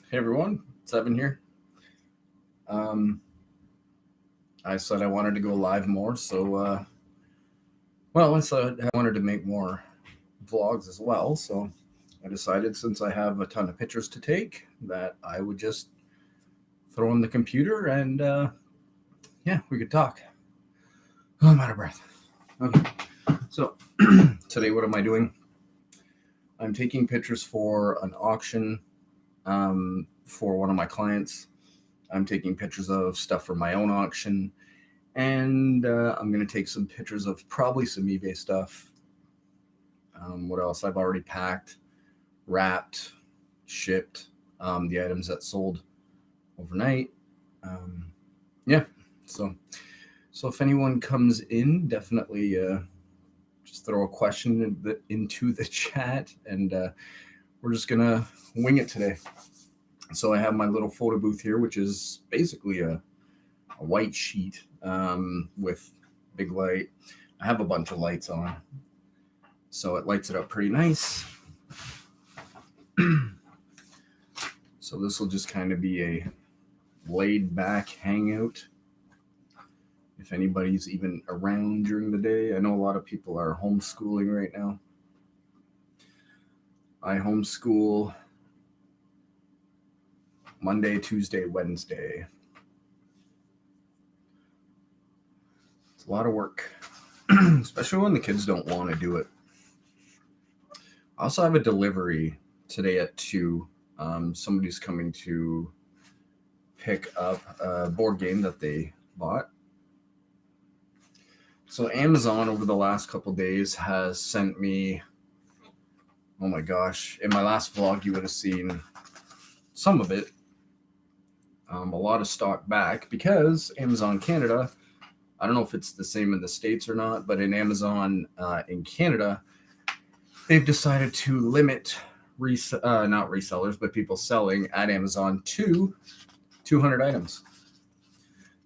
Hey everyone, it's Evan here. Um, I said I wanted to go live more, I said I wanted to make more vlogs as well. So I decided since I have a ton of pictures to take that I would just throw in the computer and yeah, we could talk. Oh, I'm out of breath. Okay, so today what am I doing? I'm taking pictures for an auction for one of my clients. I'm taking pictures of stuff for my own auction. And I'm going to take some pictures of probably some eBay stuff. What else? I've already packed, wrapped, shipped the items that sold overnight. Um, yeah. So, so if anyone comes in, definitely just throw a question into the chat, and we're just gonna wing it today. So I have my little photo booth here, which is basically a white sheet with big light. I have a bunch of lights on, so it lights it up pretty nice. So this will just kind of be a laid back hangout. If anybody's even around during the day, I know a lot of people are homeschooling right now. I homeschool Monday, Tuesday, Wednesday. It's a lot of work, especially when the kids don't want to do it. I also have a delivery today at 2. Somebody's coming to pick up a board game that they bought. So Amazon over the last couple days has sent me, oh my gosh, in my last vlog you would have seen some of it, a lot of stock back because Amazon Canada, I don't know if it's the same in the States or not, but in Amazon in Canada, they've decided to limit not resellers, but people selling at Amazon to 200 items.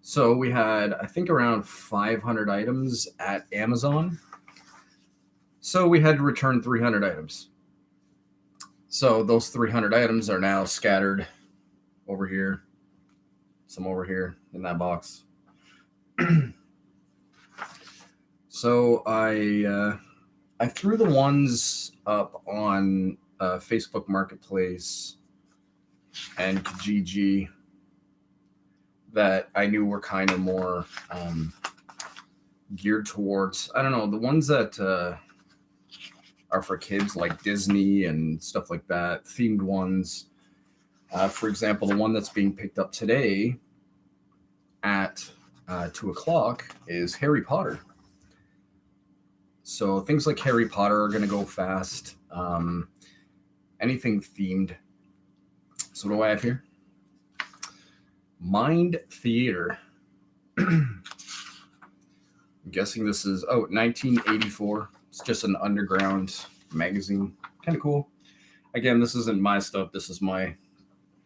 So we had, I think, around 500 items at Amazon. So we had to return 300 items. So those 300 items are now scattered over here, some over here in that box. So I threw the ones up on Facebook Marketplace and Kijiji that I knew were kind of more geared towards, I don't know, the ones that are for kids like Disney and stuff like that, themed ones. For example, the one that's being picked up today at 2 o'clock is Harry Potter. So things like Harry Potter are going to go fast. Anything themed. So what do I have here? Mind Theater. I'm guessing this is 1984. It's just an underground magazine. Kind of cool. Again, this isn't my stuff. This is my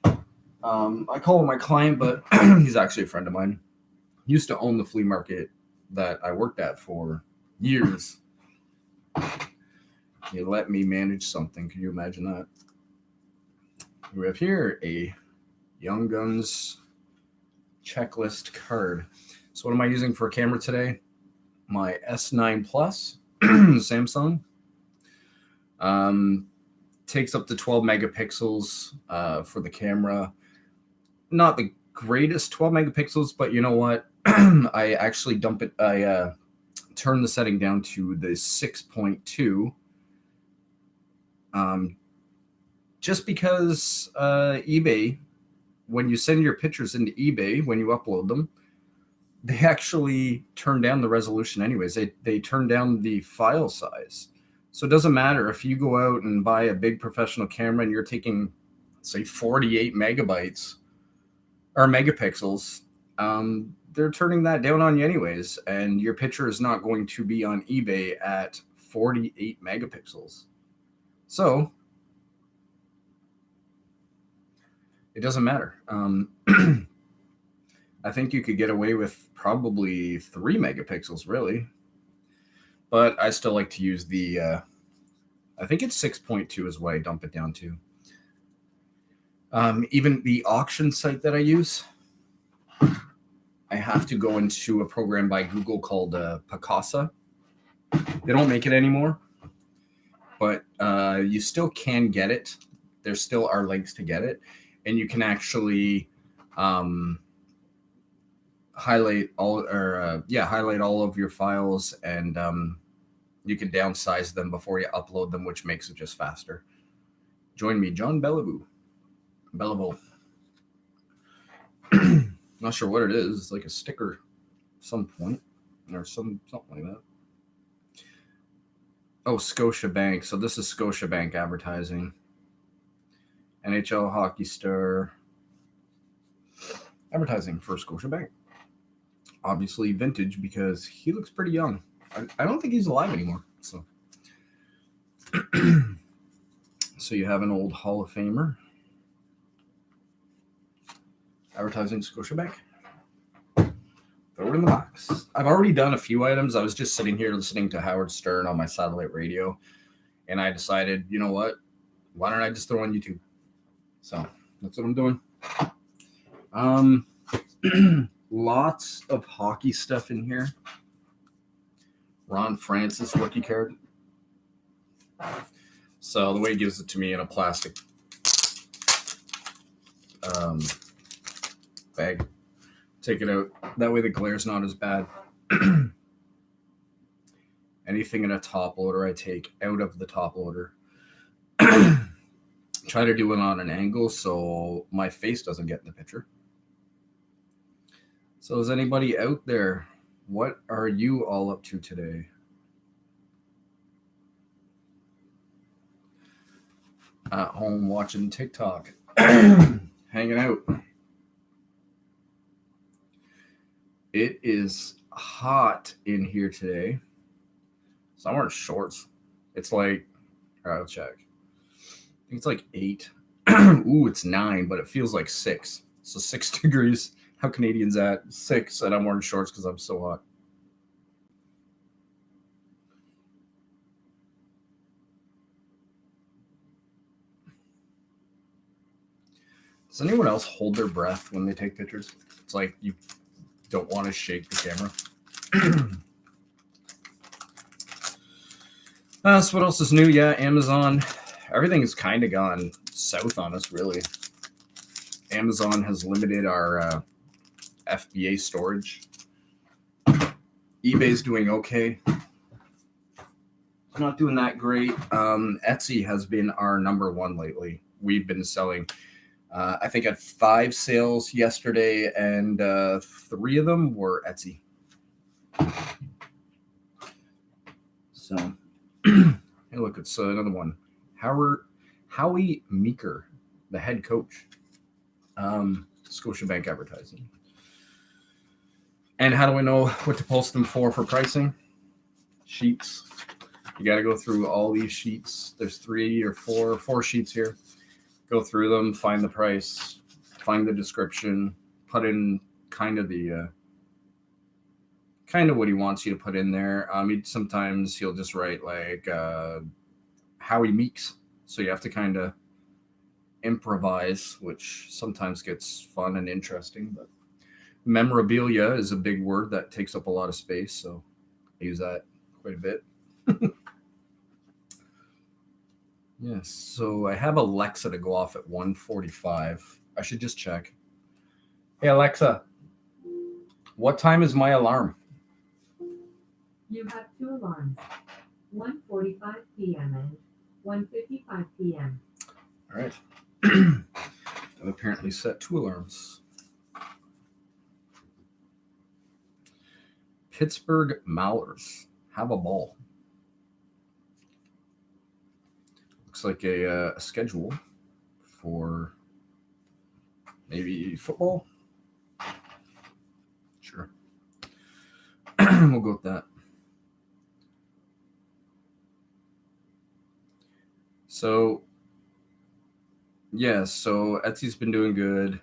I call him my client, but he's actually a friend of mine. He used to own the flea market that I worked at for years. He let me manage something. Can you imagine that? We have here a Young Guns checklist card. So what am I using for a camera today? My S9 Plus Samsung. Takes up to 12 megapixels for the camera. Not the greatest 12 megapixels, but you know what? I actually turn the setting down to the 6.2. Just because eBay, when you send your pictures into eBay, when you upload them, they actually turn down the resolution anyways. They turn down the file size. So it doesn't matter if you go out and buy a big professional camera and you're taking, say, 48 megabytes or megapixels, they're turning that down on you anyways, and your picture is not going to be on eBay at 48 megapixels. So it doesn't matter. I think you could get away with probably 3 megapixels, really. But I still like to use the, I think it's 6.2 is what I dump it down to. Even the auction site that I use, I have to go into a program by Google called Picasa. They don't make it anymore, but you still can get it. There still are links to get it, and you can actually highlight all of your files, and you can downsize them before you upload them, which makes it just faster. Join me, John Bellevue. Not sure what it is. It's like a sticker at some point, or something like that. Oh, Scotiabank. So this is Scotiabank advertising. NHL hockey star advertising for Scotiabank. Obviously vintage because he looks pretty young. I don't think he's alive anymore. So, so you have an old Hall of Famer advertising Scotiabank. Throw it in the box. I've already done a few items. I was just sitting here listening to Howard Stern on my satellite radio, and I decided, you know what? Why don't I just throw on YouTube? So that's what I'm doing. Lots of hockey stuff in here. Ron Francis rookie card. So the way he gives it to me in a plastic bag. Take it out. That way the glare's not as bad. Anything in a top loader I take out of the top loader. Try to do it on an angle so my face doesn't get in the picture. So is anybody out there? What are you all up to today? At home watching TikTok. Hanging out. It is hot in here today. So I'm wearing shorts. It's like, I'll check. I think it's like 8. Ooh, it's 9, but it feels like 6. So 6 degrees. How Canadians at 6, and I'm wearing shorts because I'm so hot. Does anyone else hold their breath when they take pictures? It's like you don't want to shake the camera. So what else is new? Yeah, Amazon. Everything has kind of gone south on us, really. Amazon has limited our FBA storage. eBay's doing okay. Not doing that great. Etsy has been our number one lately. We've been selling, I think, at 5 sales yesterday, and 3 of them were Etsy. So, hey, look, it's another one. Howie Meeker, the head coach, Scotiabank advertising. And how do I know what to post them for pricing? Sheets. You got to go through all these sheets. There's 3 or 4 sheets here. Go through them, find the price, find the description, put in kind of what he wants you to put in there. Sometimes he'll just write like Howie Meeks. So you have to kind of improvise, which sometimes gets fun and interesting. But memorabilia is a big word that takes up a lot of space, so I use that quite a bit. Yes, so I have Alexa to go off at 1:45. I should just check. Hey, Alexa, what time is my alarm? You have 2 alarms, 1:45 p.m. and 1:55 p.m. All right. I've apparently set 2 alarms. Pittsburgh Maulers have a ball. Looks like a schedule for maybe football. Sure. We'll go with that. So, yeah, so Etsy's been doing good.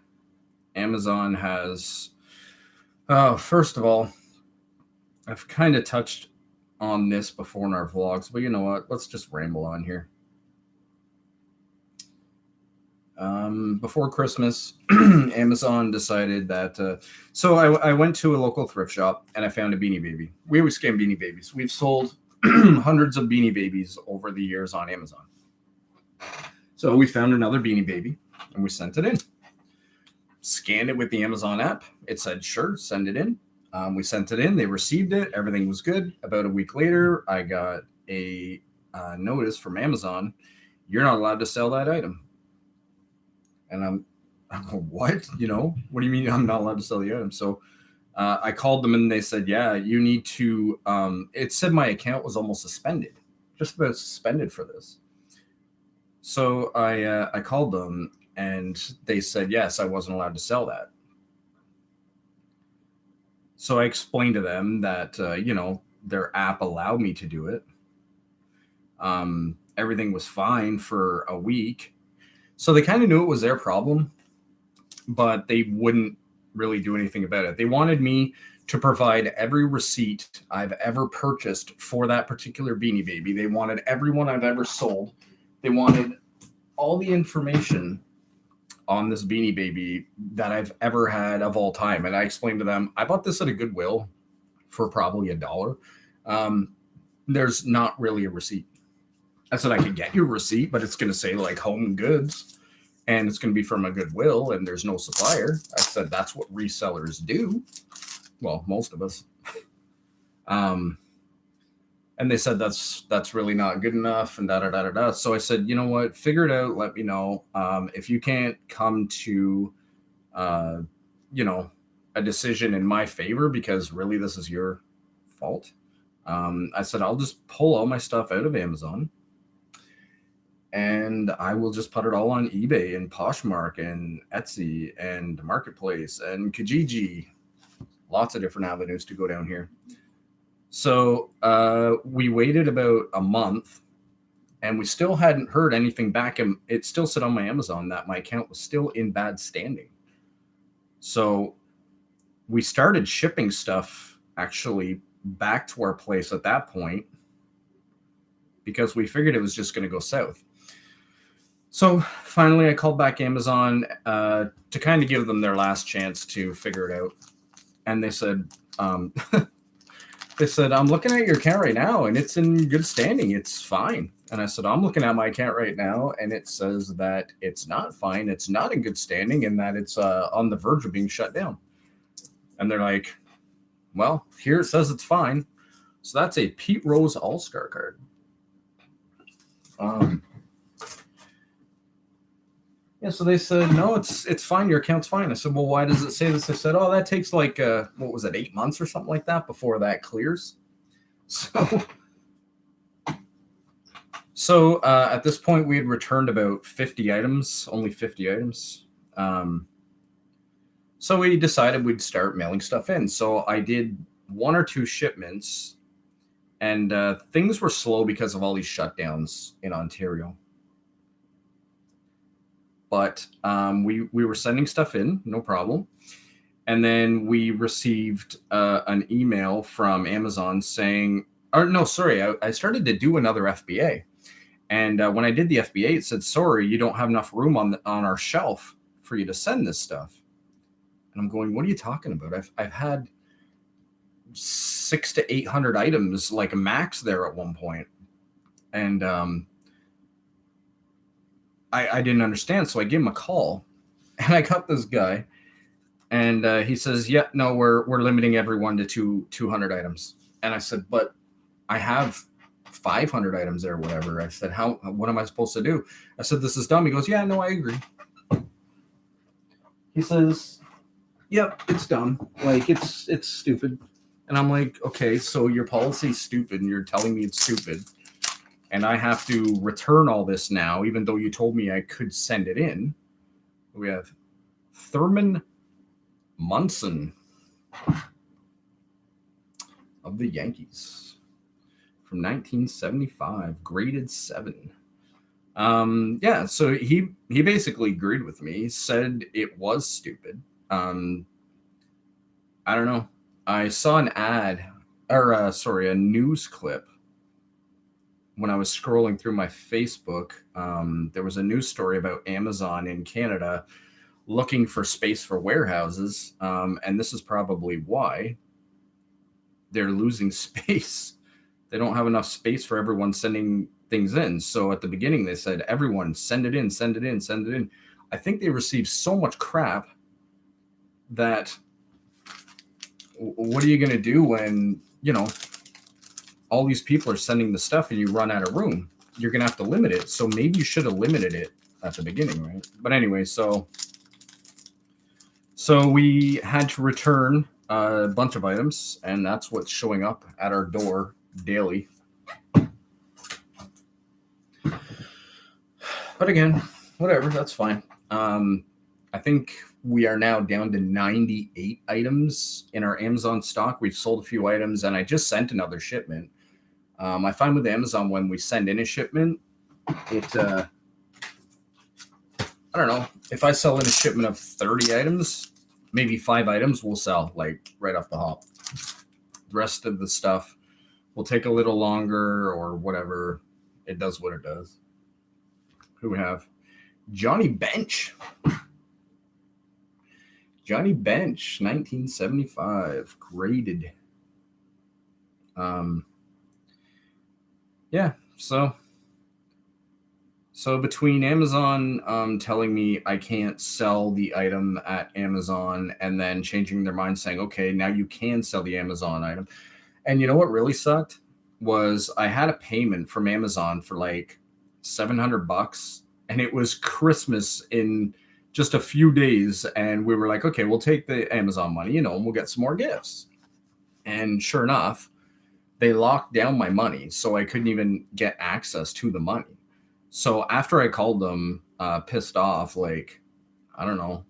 Amazon has, first of all, I've kind of touched on this before in our vlogs, but you know what? Let's just ramble on here. before Christmas, Amazon decided that. So I went to a local thrift shop and I found a Beanie Baby. We always scan Beanie Babies. We've sold hundreds of Beanie Babies over the years on Amazon. So we found another Beanie Baby and we sent it in. Scanned it with the Amazon app. It said, sure, send it in. We sent it in. They received it. Everything was good. About a week later, I got a notice from Amazon. You're not allowed to sell that item. And I'm going, what? You know, what do you mean I'm not allowed to sell the item? So I called them and they said, yeah, you need to. It said my account was almost suspended, just about suspended for this. So I called them and they said, yes, I wasn't allowed to sell that. So I explained to them that, their app allowed me to do it. Everything was fine for a week. So they kind of knew it was their problem, but they wouldn't really do anything about it. They wanted me to provide every receipt I've ever purchased for that particular Beanie Baby. They wanted everyone I've ever sold. They wanted all the information on this Beanie Baby that I've ever had of all time. And I explained to them, I bought this at a Goodwill for probably $1. There's not really a receipt. I said, I could get your receipt, but it's going to say like Home Goods and it's going to be from a Goodwill and there's no supplier. I said, that's what resellers do. Well, most of us. And they said, that's really not good enough and da-da-da-da-da. So I said, you know what, figure it out. Let me know. If you can't come to, a decision in my favor, because really this is your fault. I said, I'll just pull all my stuff out of Amazon and I will just put it all on eBay and Poshmark and Etsy and Marketplace and Kijiji. Lots of different avenues to go down here. So we waited about a month and we still hadn't heard anything back. And it still said on my Amazon that my account was still in bad standing. So we started shipping stuff actually back to our place at that point because we figured it was just going to go south. So finally, I called back Amazon to kind of give them their last chance to figure it out. And they said, I'm looking at your account right now and it's in good standing. It's fine. And I said, I'm looking at my account right now and it says that it's not fine. It's not in good standing and that it's on the verge of being shut down. And they're like, well, here it says it's fine. So that's a Pete Rose All-Star card. Yeah, so they said, no, it's fine. Your account's fine. I said, well, why does it say this? They said, oh, that takes like, 8 months or something like that before that clears. So at this point, we had returned about 50 items, only 50 items. So we decided we'd start mailing stuff in. So I did 1 or 2 shipments, and things were slow because of all these shutdowns in Ontario. But we were sending stuff in, no problem. And then we received an email from Amazon saying, I started to do another FBA. And when I did the FBA, it said, sorry, you don't have enough room on our shelf for you to send this stuff. And I'm going, what are you talking about? I've had 600 to 800 items, like a max there at one point. And I didn't understand. So I gave him a call and I got this guy and he says, yeah, no, we're limiting everyone to 200 items. And I said, but I have 500 items there, whatever. I said, what am I supposed to do? I said, this is dumb. He goes, yeah, no, I agree. He says, yep, it's dumb. Like it's stupid. And I'm like, okay, so your policy's stupid and you're telling me it's stupid. And I have to return all this now, even though you told me I could send it in. We have Thurman Munson of the Yankees from 1975, graded 7. Yeah, so he basically agreed with me, said it was stupid. I don't know. I saw an ad, or a news clip when I was scrolling through my Facebook, there was a news story about Amazon in Canada looking for space for warehouses. And this is probably why they're losing space. They don't have enough space for everyone sending things in. So at the beginning, they said, everyone send it in, send it in, send it in. I think they received so much crap that what are you going to do when, all these people are sending the stuff and you run out of room? You're going to have to limit it. So maybe you should have limited it at the beginning, right? But anyway, so we had to return a bunch of items, and that's what's showing up at our door daily. But again, whatever, that's fine. I think we are now down to 98 items in our Amazon stock. We've sold a few items, and I just sent another shipment. I find with Amazon, when we send in a shipment, it, I don't know, if I sell in a shipment of 30 items, maybe 5 items will sell like right off the hop. The rest of the stuff will take a little longer or whatever. It does what it does. Who we have? Johnny Bench. Johnny Bench, 1975, graded. Yeah, so between Amazon telling me I can't sell the item at Amazon and then changing their mind saying, okay, now you can sell the Amazon item. And you know what really sucked was I had a payment from Amazon for like $700, and it was Christmas in just a few days. And we were like, okay, we'll take the Amazon money, and we'll get some more gifts. And sure enough, they locked down my money, so I couldn't even get access to the money. So after I called them, pissed off, like, I don't know,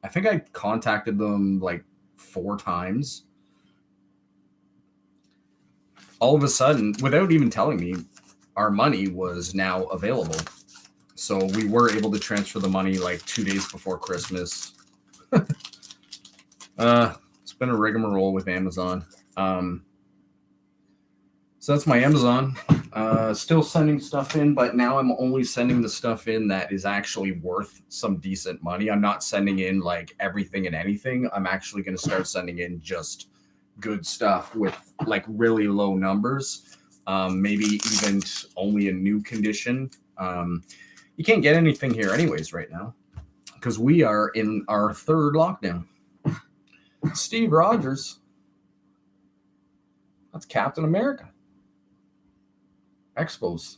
I think I contacted them like 4 times. All of a sudden, without even telling me, our money was now available. So we were able to transfer the money like 2 days before Christmas. It's been a rigmarole with Amazon. So that's my Amazon. Still sending stuff in, but now I'm only sending the stuff in that is actually worth some decent money. I'm not sending in like everything and anything. I'm actually going to start sending in just good stuff with like really low numbers. Maybe even only a new condition. You can't get anything here anyways right now because we are in our 3rd lockdown. Steve Rogers. That's Captain America. Expos.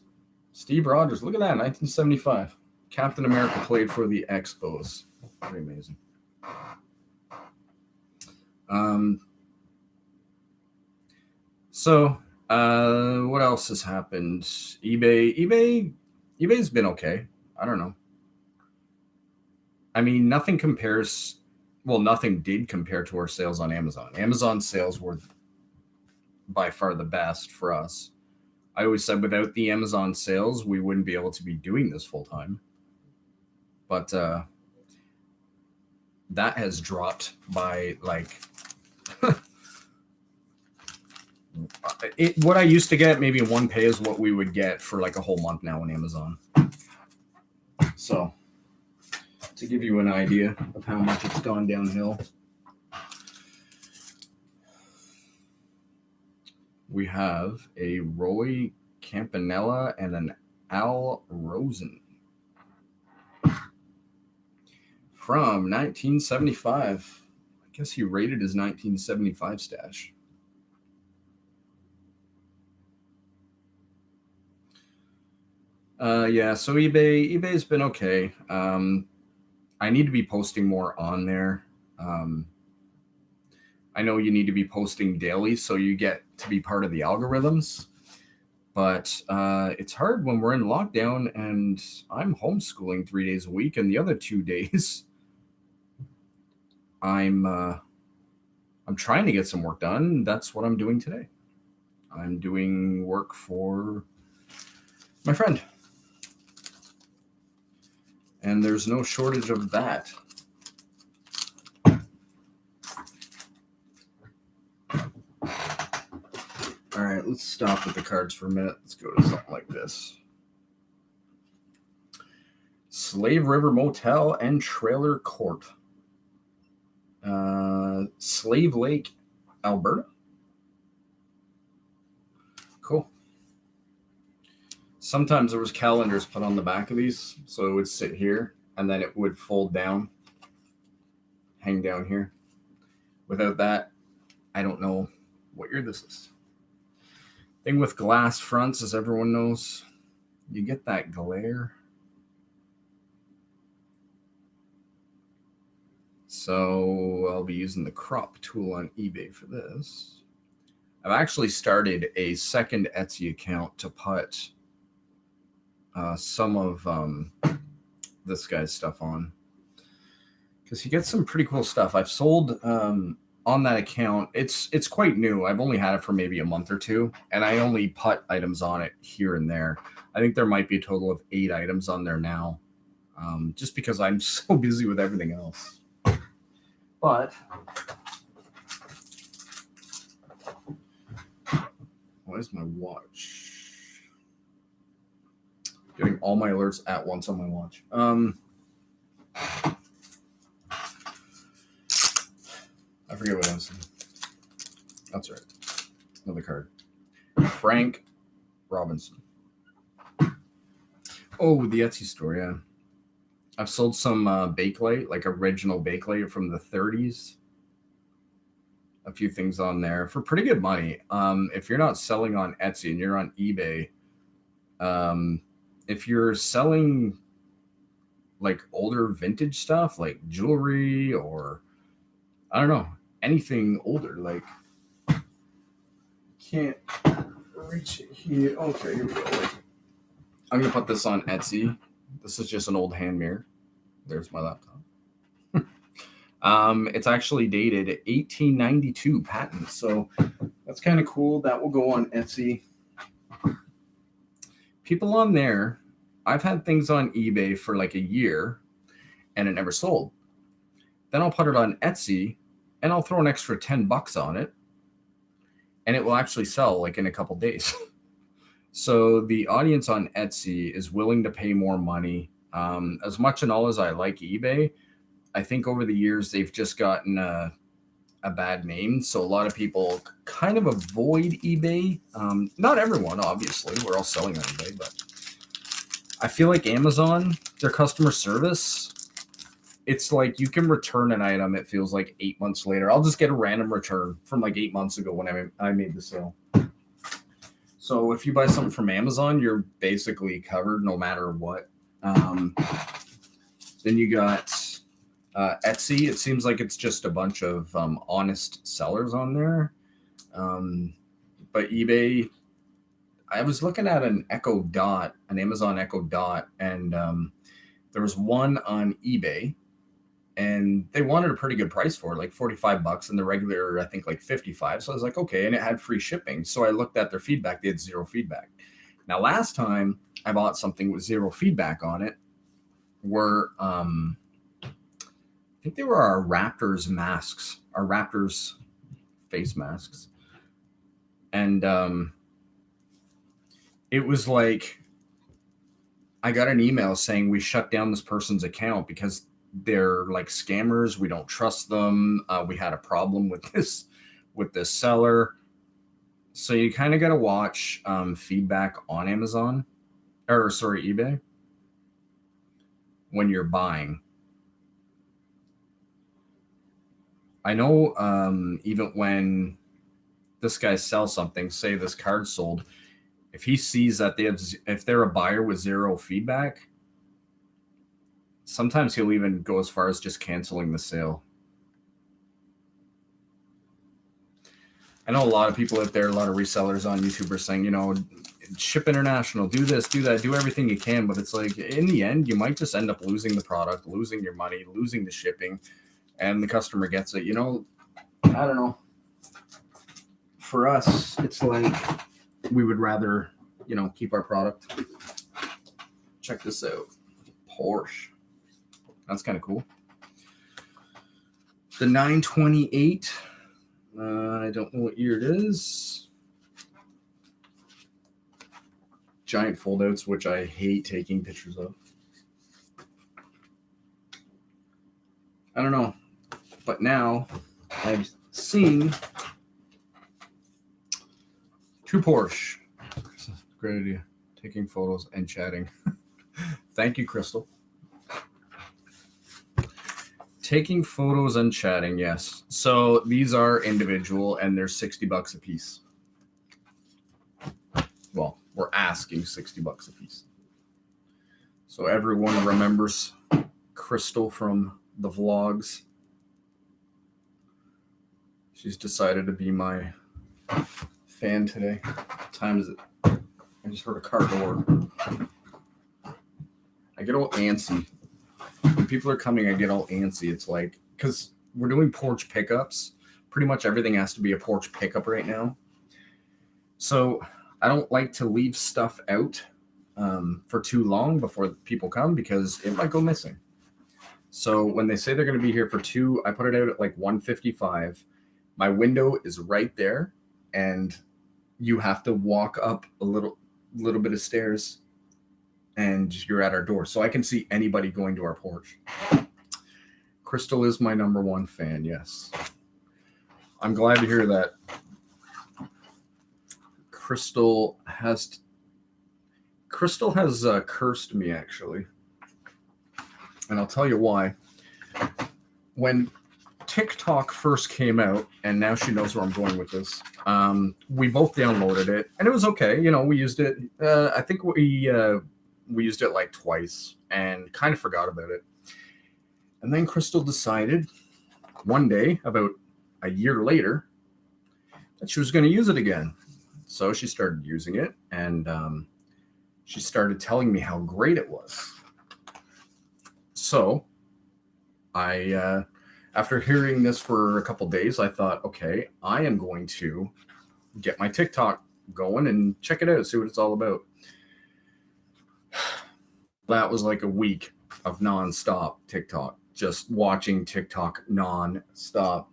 Steve Rogers. Look at that, 1975. Captain America played for the Expos. Pretty amazing. So what else has happened? eBay's been okay. I don't know. I mean, nothing did compare to our sales on Amazon. Amazon sales were by far the best for us. I always said without the Amazon sales, we wouldn't be able to be doing this full time. But that has dropped by like what I used to get maybe in one pay is what we would get for like a whole month now on Amazon. So to give you an idea of how much it's gone downhill. We have a Roy Campanella and an Al Rosen from 1975. I guess he rated his 1975 stash. Yeah, so eBay's been okay. I need to be posting more on there. I know you need to be posting daily so you get to be part of the algorithms, but it's hard when we're in lockdown and I'm homeschooling 3 days a week, and the other 2 days I'm trying to get some work done. That's what I'm doing today. I'm doing work for my friend, and there's no shortage of that. All right, let's stop with the cards for a minute. Let's go to something like this. Slave River Motel and Trailer Court. Slave Lake, Alberta. Cool. Sometimes there was calendars put on the back of these, so it would sit here, and then it would fold down, hang down here. Without that, I don't know what year this is. Thing with glass fronts, as everyone knows, you get that glare. So I'll be using the crop tool on eBay for this. I've actually started a second Etsy account to put some of this guy's stuff on, because he gets some pretty cool stuff. I've sold on that account. It's quite new. I've only had it for maybe a month or two, and I only put items on it here and there. I think there might be a total of 8 items on there now, just because I'm so busy with everything else. But why is my watch getting all my alerts at once on my watch? I forget what I was saying. That's right. Another card. Frank Robinson. Oh, the Etsy store, yeah. I've sold some Bakelite, like original Bakelite from the 30s. A few things on there for pretty good money. If you're not selling on Etsy and you're on eBay, if you're selling like older vintage stuff, like jewelry or I don't know, anything older, like can't reach it here. Okay, here we go. Like, I'm gonna put this on Etsy. This is just an old hand mirror. There's my laptop. It's actually dated 1892 patent, so that's kind of cool. That will go on Etsy. People on there, I've had things on eBay for like a year and it never sold. Then I'll put it on Etsy and I'll throw an extra $10 on it and it will actually sell like in a couple days. So the audience on Etsy is willing to pay more money. As much and all as I like eBay, I think over the years they've just gotten a bad name. So a lot of people kind of avoid eBay. Not everyone, obviously. We're all selling on eBay, but I feel like Amazon, their customer service, it's like you can return an item, it feels like 8 months later. I'll just get a random return from like 8 months ago when I made the sale. So if you buy something from Amazon, you're basically covered no matter what. Then you got Etsy. It seems like it's just a bunch of honest sellers on there. But eBay, I was looking at an Echo Dot, an Amazon Echo Dot, and there was one on eBay, and they wanted a pretty good price for it, like $45, and the regular, I think, like $55. So I was like, okay, and it had free shipping. So I looked at their feedback. They had 0 feedback. Now, last time I bought something with 0 feedback on it were, I think they were our Raptors masks, our Raptors face masks. And it was like, I got an email saying we shut down this person's account because they're like scammers. We don't trust them. We had a problem with this seller. So you kind of got to watch feedback on Amazon, or sorry, eBay, when you're buying. I know even when this guy sells something, say this card sold, if he sees that if they're a buyer with 0 feedback, sometimes he'll even go as far as just canceling the sale. I know a lot of people out there, a lot of resellers on YouTube are saying, you know, ship international, do this, do that, do everything you can. But it's like, in the end, you might just end up losing the product, losing your money, losing the shipping, and the customer gets it. You know, I don't know. For us, it's like we would rather, you know, keep our product. Check this out. Porsche. That's kind of cool. The 928. I don't know what year it is. giant foldouts, which I hate taking pictures of. I don't know, but now I've seen 2 Porsche. Great idea. Taking photos and chatting. Thank you, Crystal. Taking photos and chatting, yes. So these are individual and they're $60 a piece. Well, we're asking $60 a piece. So everyone remembers Crystal from the vlogs. She's decided to be my fan today. What time is it? I just heard a car door. I get all antsy. When people are coming, I get all antsy. It's like, because we're doing porch pickups. Pretty much everything has to be a porch pickup right now. So I don't like to leave stuff out for too long before people come because it might go missing. So when they say they're going to be here for 2, I put it out at like 1:55. My window is right there, and you have to walk up a little bit of stairs, and you're at our door. So I can see anybody going to our porch. Crystal is my number 1 fan, yes. I'm glad to hear that. Crystal has cursed me, actually. And I'll tell you why. When TikTok first came out, and now she knows where I'm going with this, we both downloaded it, and it was okay. You know, we used it. I think we used it like twice and kind of forgot about it. And then Crystal decided one day, about a year later, that she was going to use it again. So she started using it, and she started telling me how great it was. So I, after hearing this for a couple days, I thought, okay, I am going to get my TikTok going and check it out, see what it's all about. That was like a week of nonstop TikTok, just watching TikTok nonstop,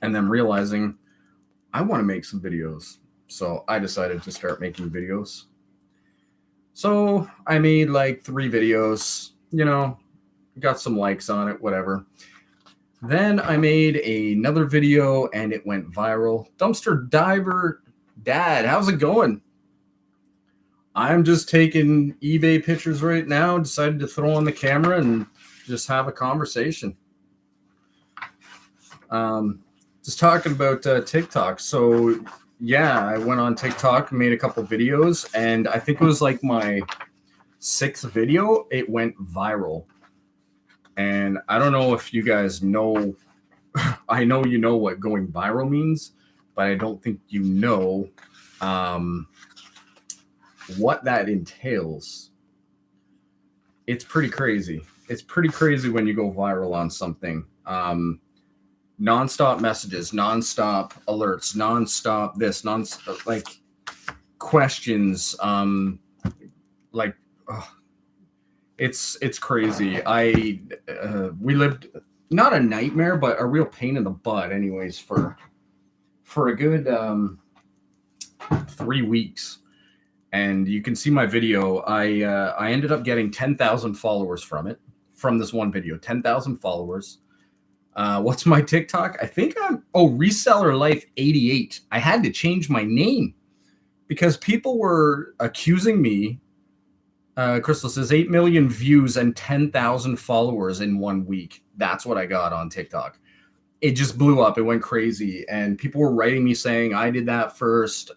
and then realizing I want to make some videos. So I decided to start making videos. So I made like 3 videos, you know, got some likes on it, whatever. Then I made another video and it went viral. Dumpster Diver Dad, how's it going? I'm just taking eBay pictures right now. Decided to throw on the camera and just have a conversation. Just talking about TikTok. So yeah, I went on TikTok, made a couple videos, and I think it was like my 6th video. It went viral. And I don't know if you guys know, I know you know what going viral means, but I don't think you know what that entails. It's pretty crazy. It's pretty crazy when you go viral on something. Nonstop messages, nonstop alerts, nonstop this, nonstop like questions, like. It's crazy. We lived not a nightmare, but a real pain in the butt, anyways, for a good 3 weeks. And you can see my video. I ended up getting 10,000 followers from this one video. 10,000 followers. What's my TikTok? I think Reseller Life 88. I had to change my name because people were accusing me. Crystal says 8 million views and 10,000 followers in 1 week. That's what I got on TikTok. It just blew up. It went crazy. And people were writing me saying I did that first.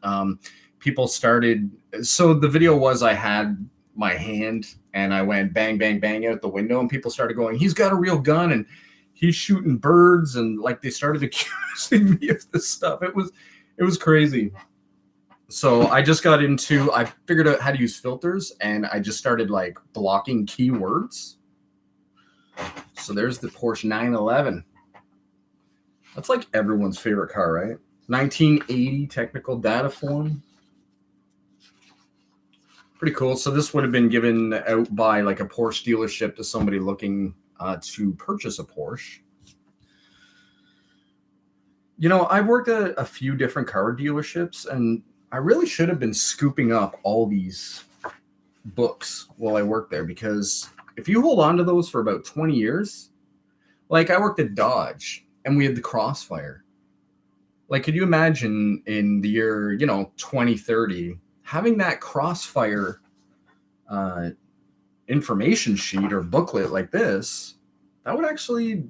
People started. So the video was I had my hand and I went bang, bang, bang out the window. And people started going, he's got a real gun and he's shooting birds. And like they started accusing me of this stuff. It was crazy. So I just got into, I figured out how to use filters and I just started like blocking keywords. So there's the Porsche 911. That's like everyone's favorite car, right? 1980 technical data form. Pretty cool. So this would have been given out by like a Porsche dealership to somebody looking to purchase a Porsche. You know, I've worked at a few different car dealerships and I really should have been scooping up all these books while I worked there, because if you hold on to those for about 20 years, like I worked at Dodge and we had the Crossfire. Like, could you imagine in the year, 2030, having that Crossfire information sheet or booklet like this? That would actually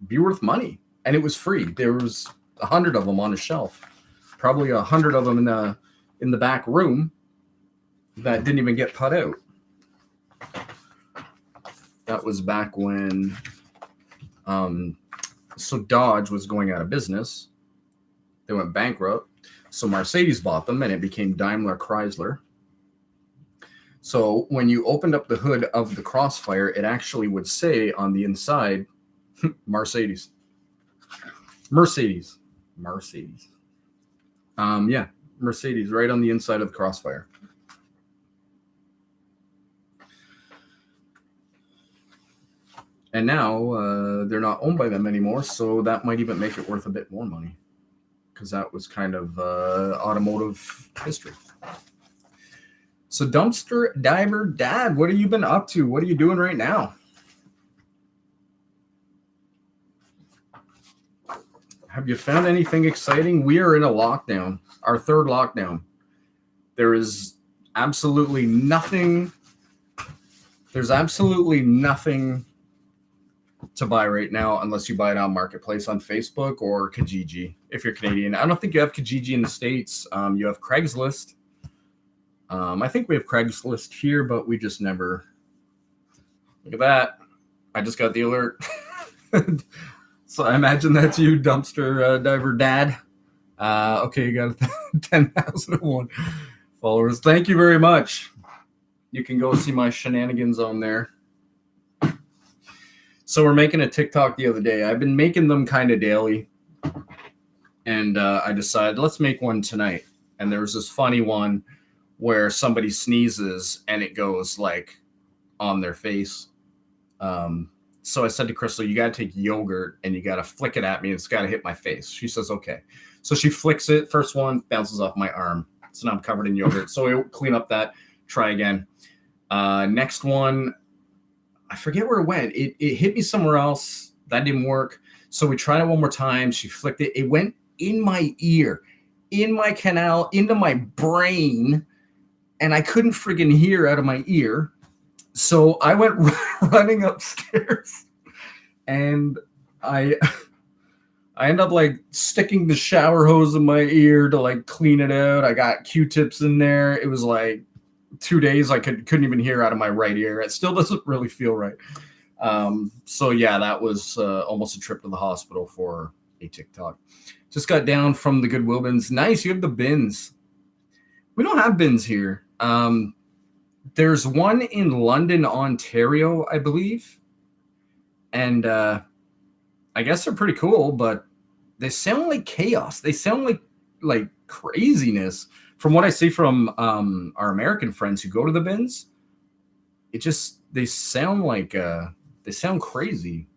be worth money, and it was free. There was 100 of them on a shelf, probably 100 of them in the back room that didn't even get put out. That was back when so Dodge was going out of business. They went bankrupt. So Mercedes bought them and it became Daimler Chrysler. So when you opened up the hood of the Crossfire, it actually would say on the inside, Mercedes. Mercedes. Yeah, Mercedes right on the inside of the Crossfire. And now they're not owned by them anymore, so that might even make it worth a bit more money, because that was kind of automotive history. So Dumpster Diver Dad, what have you been up to? What are you doing right now? Have you found anything exciting? We are in a lockdown, our third lockdown. There is absolutely nothing. There's absolutely nothing to buy right now unless you buy it on Marketplace on Facebook or Kijiji if you're Canadian. I don't think you have Kijiji in the States. You have Craigslist. I think we have Craigslist here, but we just never. Look at that. I just got the alert. So I imagine that's you, Dumpster Diver Dad. Okay, you got 10,001 followers. Thank you very much. You can go see my shenanigans on there. So we're making a TikTok the other day. I've been making them kind of daily. And I decided, let's make one tonight. And there was this funny one where somebody sneezes and it goes like on their face. So I said to Crystal, you got to take yogurt and you got to flick it at me. It's got to hit my face. She says, okay. So she flicks it. First one bounces off my arm. So now I'm covered in yogurt. So we clean up that, try again. Next one, I forget where it went. It hit me somewhere else. That didn't work. So we tried it one more time. She flicked it. It went in my ear, in my canal, into my brain. And I couldn't friggin' hear out of my ear. So I went running upstairs and I end up like sticking the shower hose in my ear to like clean it out. I got Q-tips in there. It was like 2 days I couldn't even hear out of my right ear. It still doesn't really feel right. So yeah, that was almost a trip to the hospital for a TikTok. Just got down from the Goodwill bins. Nice, you have the bins. We don't have bins here. There's one in London, Ontario, I believe. And I guess they're pretty cool, but they sound like chaos. They sound like craziness. From what I see from our American friends who go to the bins, they sound crazy.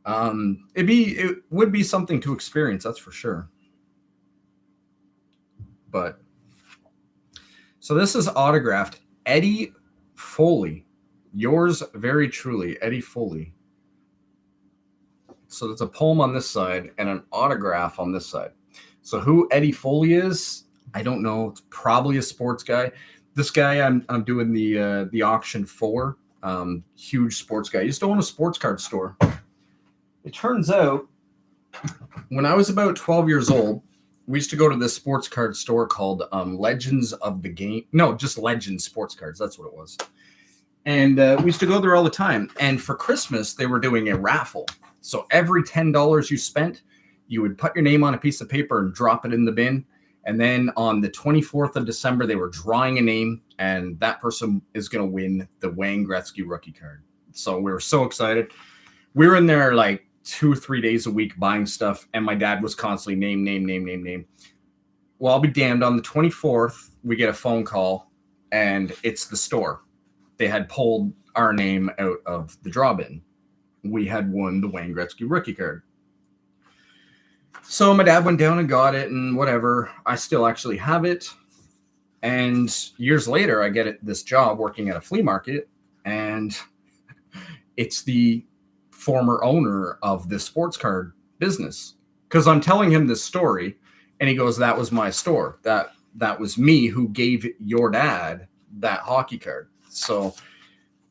It would be something to experience, that's for sure. But so this is autographed, Eddie Foley. Yours very truly, Eddie Foley. So there's a poem on this side and an autograph on this side. So who Eddie Foley is, I don't know. It's probably a sports guy. This guy I'm doing the auction for. Huge sports guy. He used to own a sports card store. It turns out when I was about 12 years old, we used to go to this sports card store called Legends of the Game. No, just Legends Sports Cards. That's what it was. And we used to go there all the time. And for Christmas, they were doing a raffle. So every $10 you spent, you would put your name on a piece of paper and drop it in the bin. And then on the 24th of December, they were drawing a name. And that person is going to win the Wayne Gretzky rookie card. So we were so excited. We were in there like 2 or 3 days a week buying stuff, and my dad was constantly name. Well, I'll be damned. On the 24th, we get a phone call, and it's the store. They had pulled our name out of the draw bin. We had won the Wayne Gretzky rookie card. So my dad went down and got it, and whatever. I still actually have it. And years later, I get this job working at a flea market, and it's the former owner of this sports card business. Because I'm telling him this story, and he goes, "That was my store. That was me who gave your dad that hockey card." So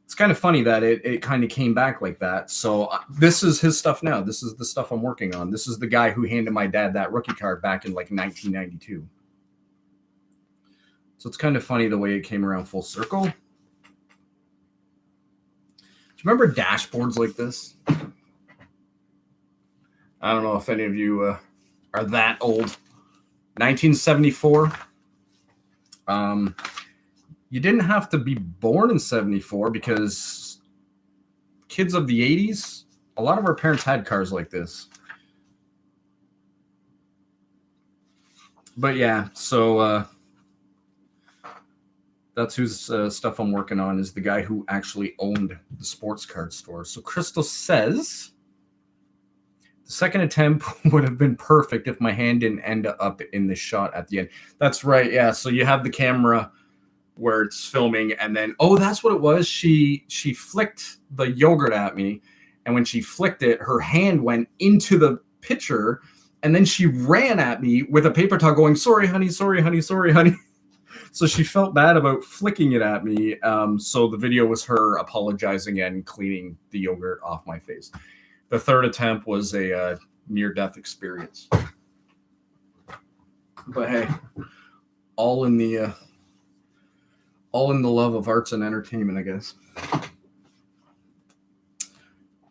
it's kind of funny that it kind of came back like that. So this is his stuff now. This is the stuff I'm working on. This is the guy who handed my dad that rookie card back in like 1992. So it's kind of funny the way it came around full circle. Do you remember dashboards like this? I don't know if any of you are that old. 1974. You didn't have to be born in 74 because kids of the 80s, a lot of our parents had cars like this. But yeah, so that's whose stuff I'm working on, is the guy who actually owned the sports card store. So Crystal says, the second attempt would have been perfect if my hand didn't end up in the shot at the end. That's right, yeah. So you have the camera where it's filming, and then, oh, that's what it was. She flicked the yogurt at me, and when she flicked it, her hand went into the pitcher, and then she ran at me with a paper towel going, "Sorry, honey, sorry, honey, sorry, honey." So she felt bad about flicking it at me. So the video was her apologizing and cleaning the yogurt off my face. The third attempt was a near-death experience. But hey, all in the love of arts and entertainment, I guess.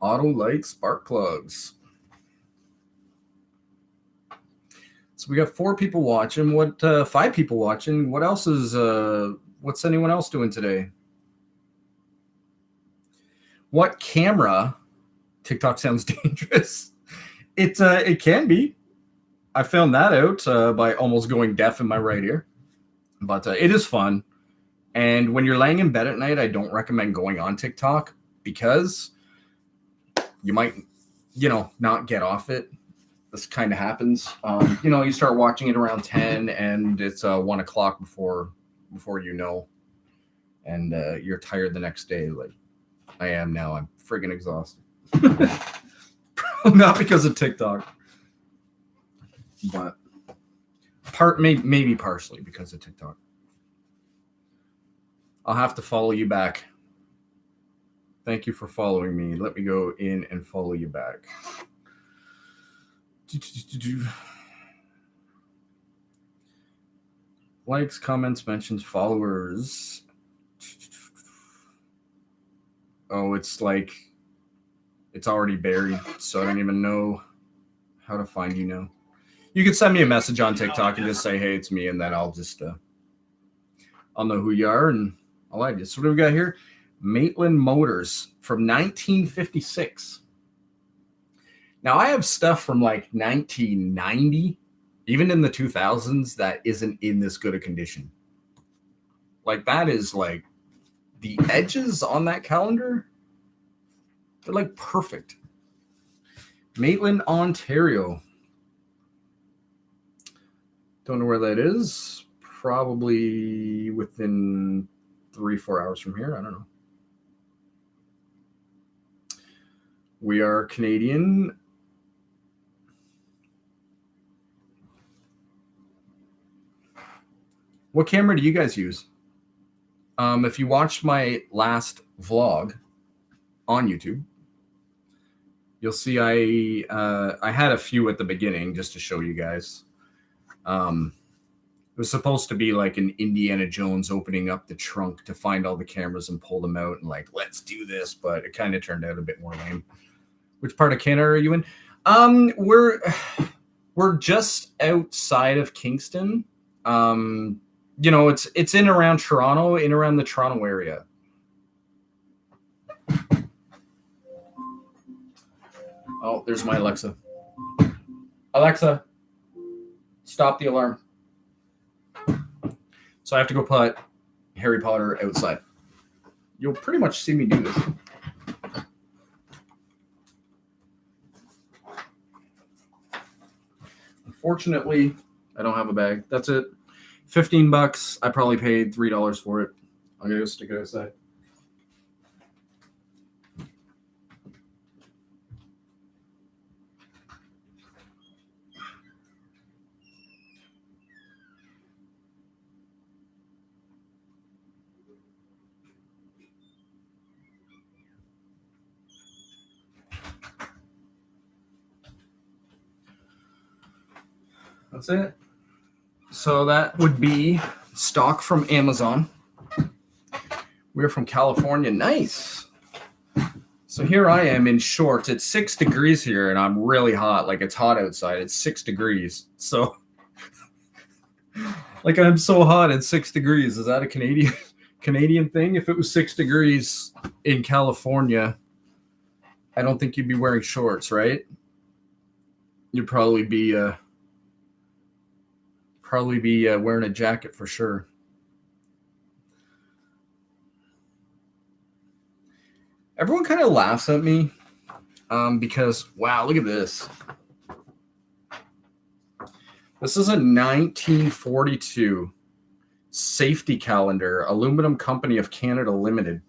Auto light spark plugs. So we got 4 people watching. 5 people watching. What else is what's anyone else doing today? What camera? TikTok sounds dangerous. It can be. I found that out by almost going deaf in my right ear. But it is fun. And when you're laying in bed at night, I don't recommend going on TikTok because you might, not get off it. This kind of happens. You start watching it around 10 and it's 1 o'clock before you know. And you're tired the next day like I am now. I'm friggin' exhausted. Not because of TikTok. But maybe partially because of TikTok. I'll have to follow you back. Thank you for following me. Let me go in and follow you back. Likes, comments, mentions, followers. Oh, it's like it's already buried, so I don't even know how to find you now. You can send me a message on TikTok and just say, "Hey, it's me," and then I'll just I'll know who you are and I'll add you. So what do we got here? Maitland Motors from 1956. Now I have stuff from like 1990, even in the 2000s, that isn't in this good a condition. Like that is like the edges on that calendar, they're like perfect. Maitland, Ontario. Don't know where that is. Probably within 3-4 hours from here. I don't know. We are Canadian. What camera do you guys use? If you watched my last vlog on YouTube, you'll see I had a few at the beginning just to show you guys. It was supposed to be like an Indiana Jones opening up the trunk to find all the cameras and pull them out and like, let's do this, but it kind of turned out a bit more lame. Which part of Canada are you in? We're just outside of Kingston. It's in around Toronto, in around the Toronto area. Oh, there's my Alexa. Alexa, stop the alarm. So I have to go put Harry Potter outside. You'll pretty much see me do this. Unfortunately, I don't have a bag. That's it. $15. I probably paid $3 for it. I'm gonna go stick it outside. That's it. So that would be stock from Amazon. We're from California. Nice. So here I am in shorts. It's 6 degrees here and I'm really hot. Like it's hot outside. It's 6 degrees. So like I'm so hot at 6 degrees. Is that a Canadian thing? If it was 6 degrees in California, I don't think you'd be wearing shorts, right? You'd probably be wearing a jacket for sure. Everyone kind of laughs at me because, wow, look at this. This is a 1942 safety calendar, Aluminum Company of Canada Limited.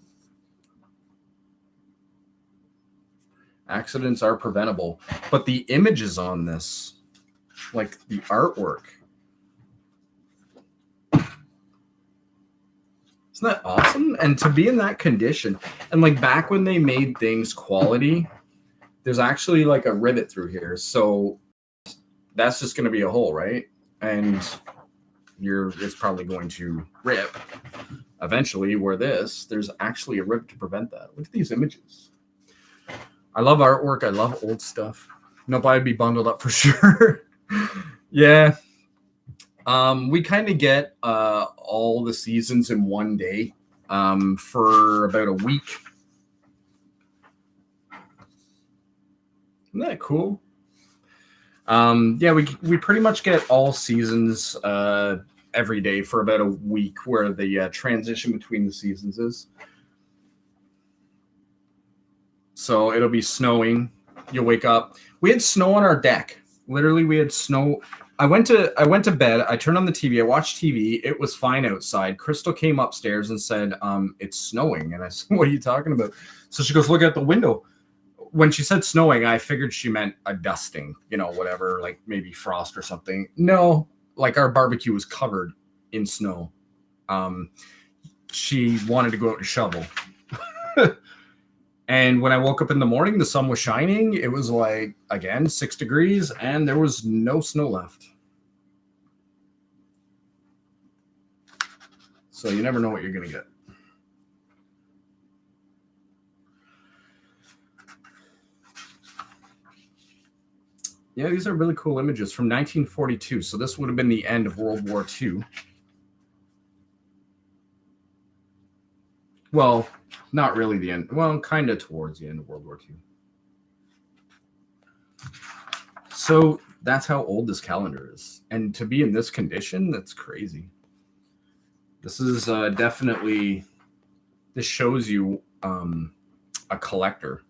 Accidents are preventable. But the images on this, like the artwork, isn't that awesome? And to be in that condition, and like back when they made things quality, there's actually like a rivet through here. So that's just going to be a hole, right? And it's probably going to rip eventually, where there's actually a rivet to prevent that. Look at these images. I love artwork. I love old stuff. Nope, I'd be bundled up for sure. Yeah. We kind of get all the seasons in one day for about a week. Isn't that cool? Yeah, we pretty much get all seasons every day for about a week, where the transition between the seasons is. So it'll be snowing. You'll wake up. We had snow on our deck. Literally, we had snow. I went to bed. I turned on the TV. I watched TV. It was fine outside. Crystal came upstairs and said, "It's snowing." And I said, "What are you talking about?" So she goes, "Look at the window." When she said snowing, I figured she meant a dusting, whatever, like maybe frost or something. No, like our barbecue was covered in snow. She wanted to go out and shovel. And when I woke up in the morning, the sun was shining. It was like, again, 6 degrees, and there was no snow left. So you never know what you're going to get. Yeah, these are really cool images from 1942. So this would have been the end of World War II. Well, not really the end. Well, kind of towards the end of World War II. So that's how old this calendar is. And to be in this condition, that's crazy. This is definitely, this shows you a collector,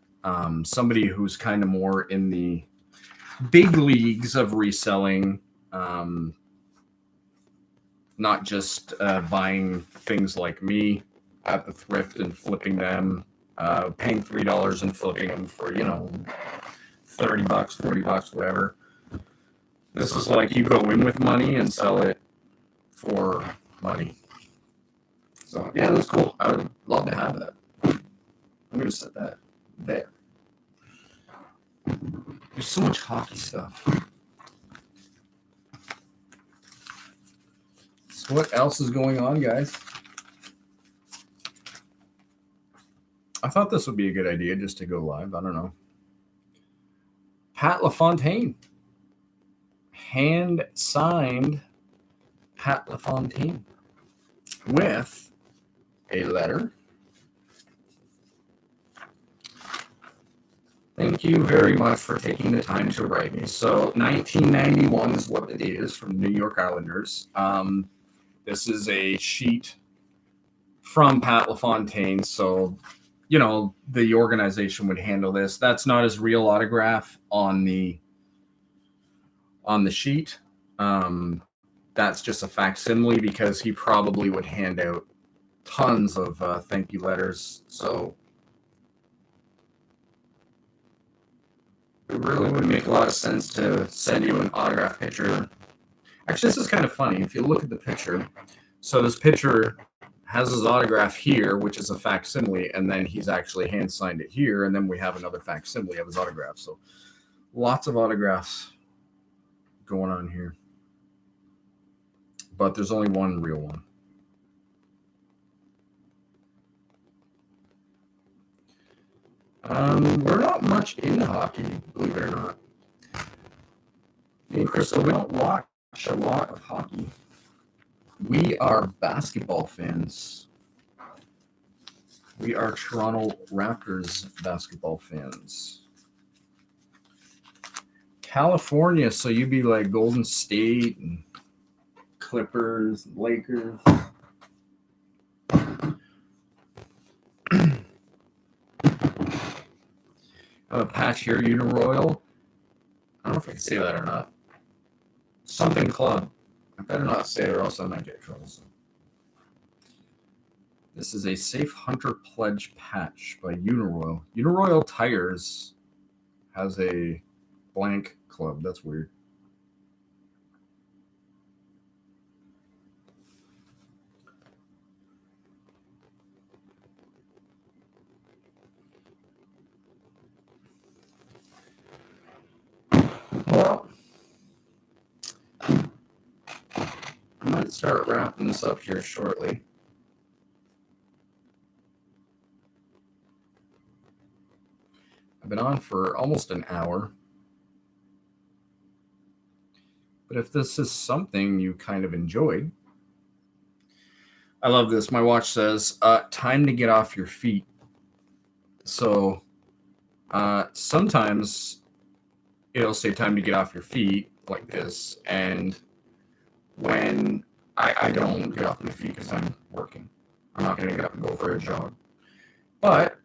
somebody who's kind of more in the big leagues of reselling, not just buying things like me at the thrift and flipping them, paying $3 and flipping them for, $30, $40, whatever. This is like you go in with money and sell it for money. So yeah, that's cool. I would love to have that. I'm going to set that there. There's so much hockey stuff. So what else is going on, guys? I thought this would be a good idea just to go live. I don't know. Pat LaFontaine. Hand signed Pat LaFontaine with a letter. Thank you very much for taking the time to write me. So 1991 is what it is from the New York Islanders. This is a sheet from Pat LaFontaine. So, the organization would handle this. That's not his real autograph on the sheet. that's just a facsimile because he probably would hand out tons of thank you letters. So it really would make a lot of sense to send you an autograph picture. Actually, this is kind of funny. If you look at the picture, so this picture has his autograph here, which is a facsimile, and then he's actually hand signed it here, and then we have another facsimile of his autograph. So lots of autographs going on here. But there's only one real one. We're not much into hockey, believe it or not. Me and Crystal, we don't watch a lot of hockey. We are basketball fans. We are Toronto Raptors basketball fans. California, so you'd be like Golden State and Clippers, Lakers. A patch here, Uniroyal. I don't know if I can say that or not. Something Club. I better not say it or else I might get troublesome. This is a Safe Hunter Pledge patch by Uniroyal. Uniroyal Tires has a blank club. That's weird. Well, I might start wrapping this up here shortly. I've been on for almost an hour. But if this is something you kind of enjoyed, I love this. My watch says, time to get off your feet. So sometimes it'll say time to get off your feet like this. And when I don't get off my feet because I'm working, I'm not going to get up and go for a jog. But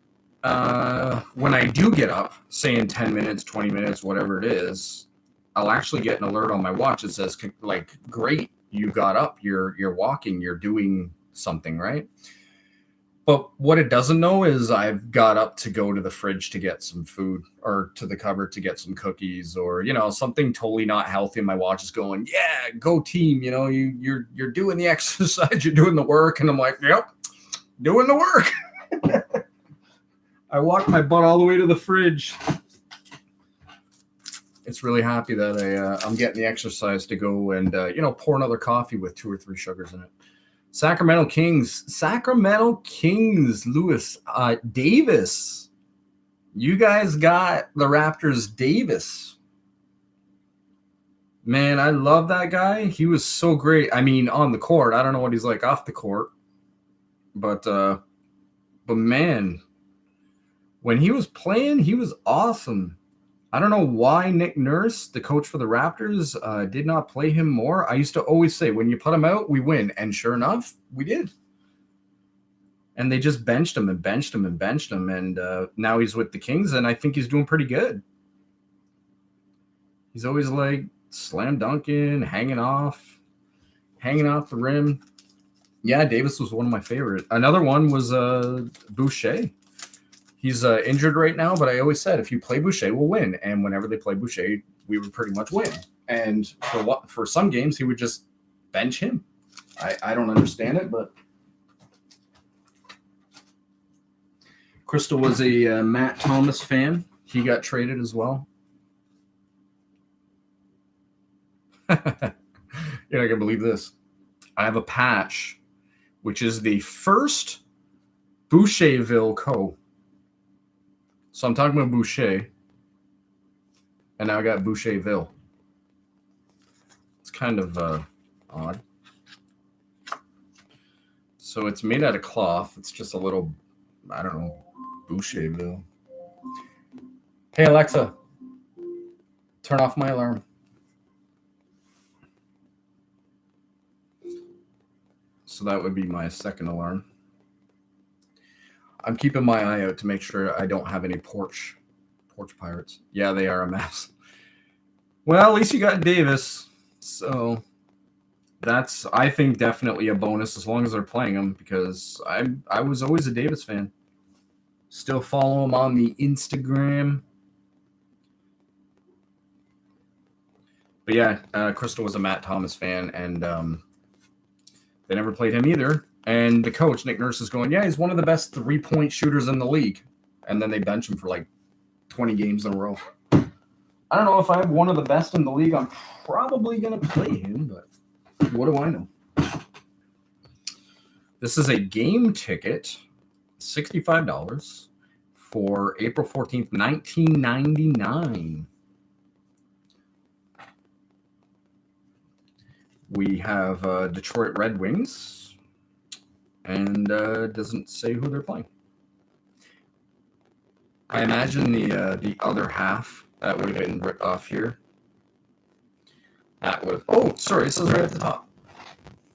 when I do get up, say in 10 minutes, 20 minutes, whatever it is, I'll actually get an alert on my watch that says, like, great, you got up, you're walking, you're doing something, right? But what it doesn't know is I've got up to go to the fridge to get some food or to the cupboard to get some cookies or, something totally not healthy. And my watch is going, yeah, go team. You're doing the exercise, you're doing the work. And I'm like, yep, doing the work. I walked my butt all the way to the fridge. It's really happy that I'm getting the exercise to go and, pour another coffee with 2 or 3 sugars in it. Sacramento Kings, Lewis, Davis. You guys got the Raptors Davis. Man, I love that guy. He was so great. I mean, on the court. I don't know what he's like off the court. But man, when he was playing, he was awesome. I don't know why Nick Nurse, the coach for the Raptors, did not play him more. I used to always say, when you put him out, we win. And sure enough, we did. And they just benched him and benched him and benched him. And now he's with the Kings, and I think he's doing pretty good. He's always like slam dunking, hanging off the rim. Yeah, Davis was one of my favorite. Another one was Boucher. He's injured right now, but I always said, if you play Boucher, we'll win. And whenever they play Boucher, we would pretty much win. And for some games, he would just bench him. I don't understand it, but Crystal was a Matt Thomas fan. He got traded as well. You're not going to believe this. I have a patch, which is the first Boucherville Co. So I'm talking about Boucher, and now I got Boucherville. It's kind of odd. So it's made out of cloth. It's just a little, I don't know, Boucherville. Hey, Alexa, turn off my alarm. So that would be my second alarm. I'm keeping my eye out to make sure I don't have any porch pirates. Yeah, they are a mess. Well, at least you got Davis. So that's, I think, definitely a bonus as long as they're playing them, because I was always a Davis fan. Still follow him on the Instagram. But yeah, Crystal was a Matt Thomas fan, and they never played him either. And the coach, Nick Nurse, is going, yeah, he's one of the best 3-point shooters in the league. And then they bench him for like 20 games in a row. I don't know if I have one of the best in the league. I'm probably going to play him, but what do I know? This is a game ticket, $65 for April 14th, 1999. We have Detroit Red Wings, and doesn't say who they're playing. I imagine the other half that would have been ripped off here. That would. Oh, sorry, it says right at the top.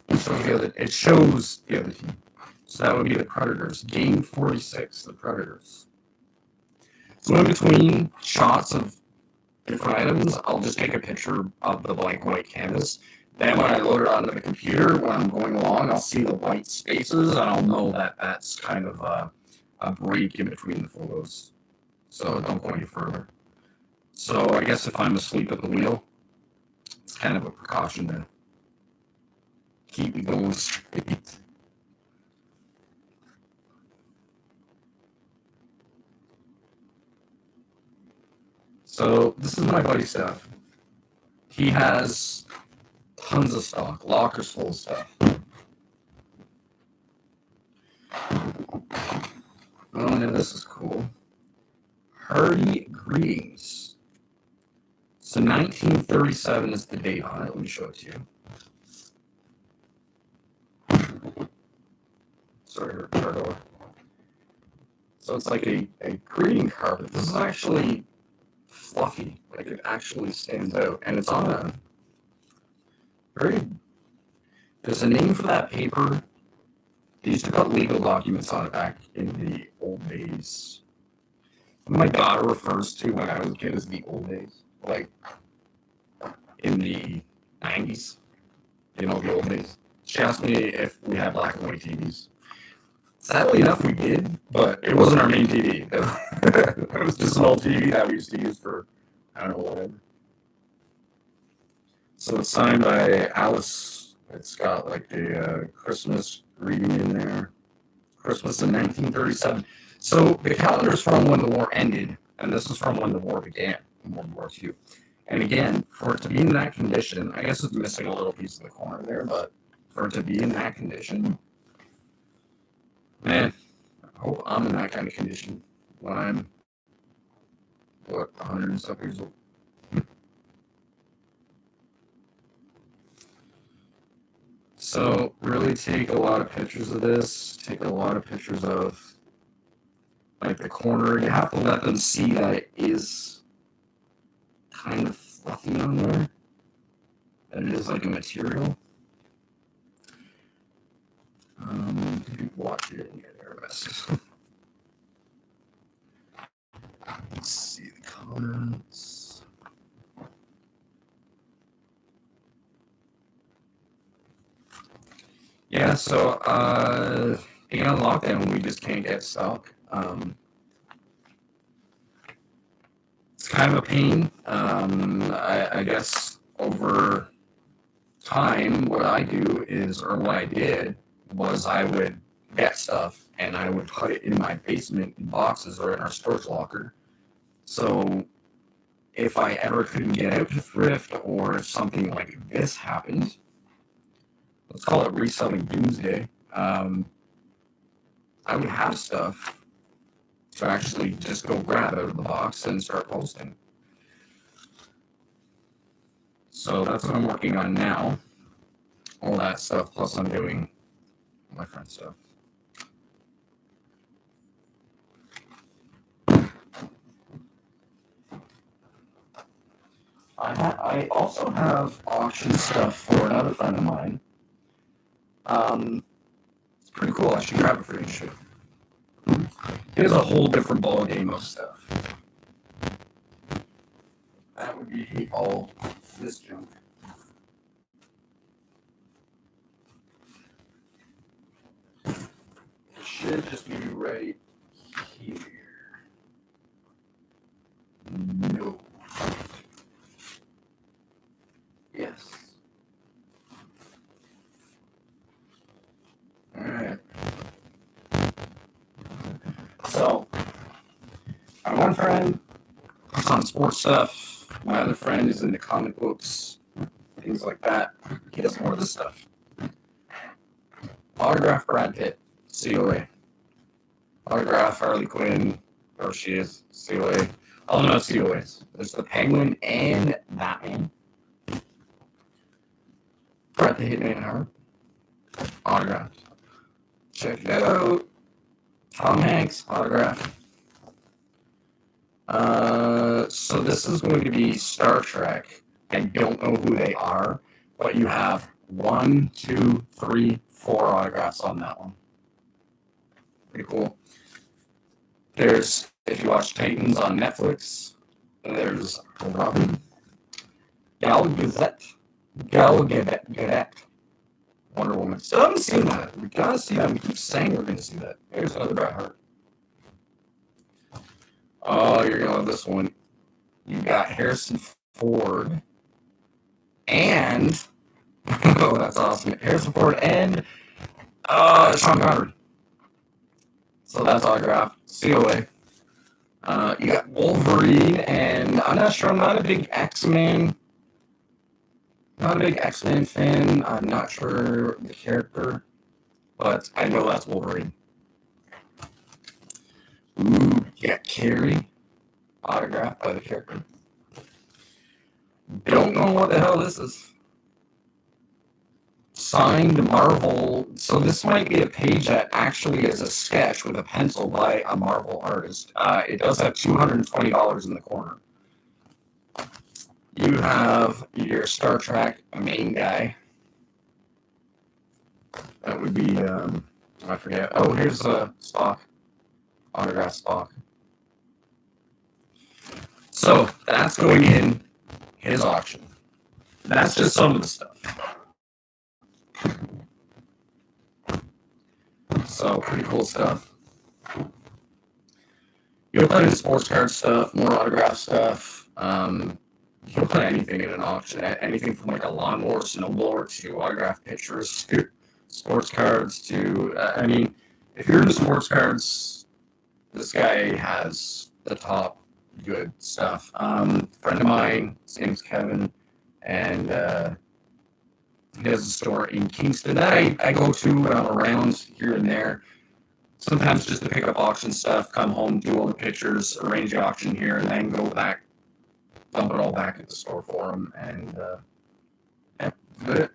It shows the other team. So that would be the Predators. Game 46, the Predators. So in between shots of different items, I'll just take a picture of the blank white canvas. Then when I load it onto the computer, when I'm going along, I'll see the white spaces, and I'll know that that's kind of a break in between the photos. So don't go any further. So I guess if I'm asleep at the wheel, it's kind of a precaution to keep me going straight. So this is my buddy Steph. He has tons of stock, lockers full of stuff. Oh, and this is cool. Hardy Greetings. So 1937 is the date on it. Let me show it to you. Sorry, Cardor. So it's like a greeting card, but this is actually fluffy. Like it actually stands out. And it's on a there's a name for that paper. They used to put legal documents on it back in the old days. My daughter refers to when I was a kid as the old days. Like in the 90s. You know, the old days. She asked me if we had black and white TVs. Sadly enough, we did, but it wasn't our main TV. It was just an old TV that we used to use for, I don't know, whatever. So it's signed by Alice. It's got like the Christmas greeting in there. Christmas in 1937. So the calendar's from when the war ended, and this is from when the war began, World War II. And again, for it to be in that condition, I guess it's missing a little piece of the corner there, but for it to be in that condition, man, I hope I'm in that kind of condition when I'm, 100 and stuff years old. So really take a lot of pictures of this, take a lot of pictures of like the corner. You have to let them see that it is kind of fluffy on there. That it is like a material. Watch it and get there best. Let's see the comments. Yeah, so being on lockdown, we just can't get stock. It's kind of a pain. I guess over time, what I do is, or what I did, was I would get stuff and I would put it in my basement in boxes or in our storage locker. So if I ever couldn't get out to thrift, or if something like this happened, let's call it reselling doomsday, I would have stuff to actually just go grab out of the box and start posting. So that's what I'm working on now. All that stuff, plus I'm doing my friend stuff. I also have auction stuff for another friend of mine. It's pretty cool. I should grab it for you. Should. Here's a whole different ball game of stuff. That would be all this junk. should just be right here. No. Yes. All right. So, my one friend is on sports stuff. My other friend is into comic books, things like that. He does more of this stuff. Autograph Brad Pitt, COA. Autograph Harley Quinn, or she is COA. All know COAs. There's the Penguin and Batman. Brad the Hitman Hart. Autograph. Check it out. Tom Hanks, autograph. So this is going to be Star Trek. I don't know who they are, but you have 1, 2, 3, 4 autographs on that one. Pretty cool. There's, if you watch Titans on Netflix, there's Robin, Gal Gadot, Wonder Woman. Still haven't seen that. We gotta see that. We keep saying we're gonna see that. There's another Bret Hart. Oh, you're gonna love this one. You got Harrison Ford and oh, that's awesome. Harrison Ford and Sean Connery. So that's autographed. COA. You got Wolverine, and I'm not sure. I'm not a big X-Men. Not a big X-Men fan. I'm not sure the character, but I know that's Wolverine. Ooh, you got Carrie, autographed by the character. Don't know what the hell this is. Signed Marvel. So this might be a page that actually is a sketch with a pencil by a Marvel artist. It does have $220 in the corner. You have your Star Trek main guy. That would be, I forget. Oh, here's Spock. Autograph Spock. So that's going in his auction. That's just some of the stuff. So pretty cool stuff. You'll put in sports card stuff, more autograph stuff. You'll put anything in an auction. Anything from like a lawnmower, snowblower to autograph pictures to sports cards to. I mean, if you're into sports cards, this guy has the top good stuff. Friend of mine, his name's Kevin, and he has a store in Kingston that I go to when I'm around here and there. Sometimes just to pick up auction stuff, come home, do all the pictures, arrange the auction here, and then go back, dump it all back at the store for him, and yeah, that's it.